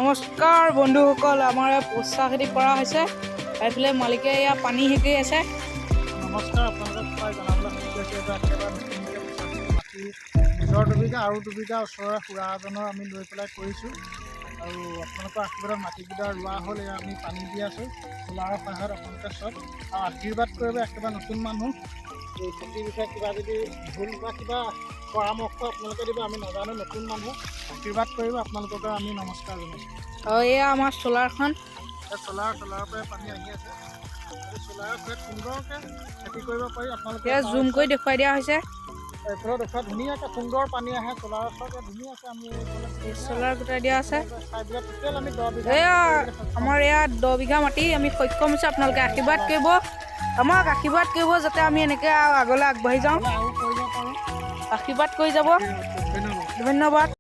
নমস্কাৰ বন্ধুসকল, আমাৰ পচা খেতি কৰা হৈছে। এইফালে মালিকে ইয়াৰ পানী হেৰি আছে। নমস্কাৰ, আপোনালোকক প্ৰায় জনাবলৈ বিচাৰিছোঁ যে একেবাৰে নতুনকৈ মাটি নিজৰ দুবিঘা আৰু দুবিঘা ওচৰৰে খুৰা এজনৰ আমি লৈ পেলাই কৰিছোঁ। আৰু আপোনালোকৰ আশীৰ্বাদত মাটিকেইটা ৰোৱা হ'ল। এয়া আমি পানী দি আছোঁ চ'লাৰৰ সহায়ত। আপোনালোকে চব আৰু আশীৰ্বাদ কৰিব। একেবাৰে নতুন মানুহ, এই খেতিৰ বিষয়ে কিবা যদি ভুল বা কিবা পৰামৰ্শ আপোনালোকে দিব, আমি নাজানো, নতুন মানুহ, আশীৰ্বাদ কৰিব। আপোনালোককে আমি নমস্কাৰ জনাইছোঁ। আৰু এয়া আমাৰ চ'লাৰখন। চ'লাৰৰ পৰাই পানী আহি আছে। চ'লাৰৰ পৰাই সুন্দৰকৈ খেতি কৰিব পাৰি। আপোনালোকে এয়া জুম কৰি দেখুৱাই দিয়া হৈছে। এইফালে দেখুৱাই ধুনীয়াকৈ সুন্দৰ পানী আহে চ'লাৰৰ ওচৰতে ধুনীয়াকৈ আমি চ'লাৰ গোটাই দিয়া আছে। টোটেল আমি 10 বিঘা। এয়া আমাৰ ইয়াত 10 বিঘা মাটি আমি সক্ষম হৈছে। আপোনালোকে আশীৰ্বাদ কৰিব, আমাক আশীৰ্বাদ কৰিব যাতে আমি এনেকৈ আগলৈ আগবাঢ়ি যাওঁ। আৰু কৰিব পাৰোঁ। আশীৰ্বাদ কৰি যাব। ধন্যবাদ। ধন্যবাদ।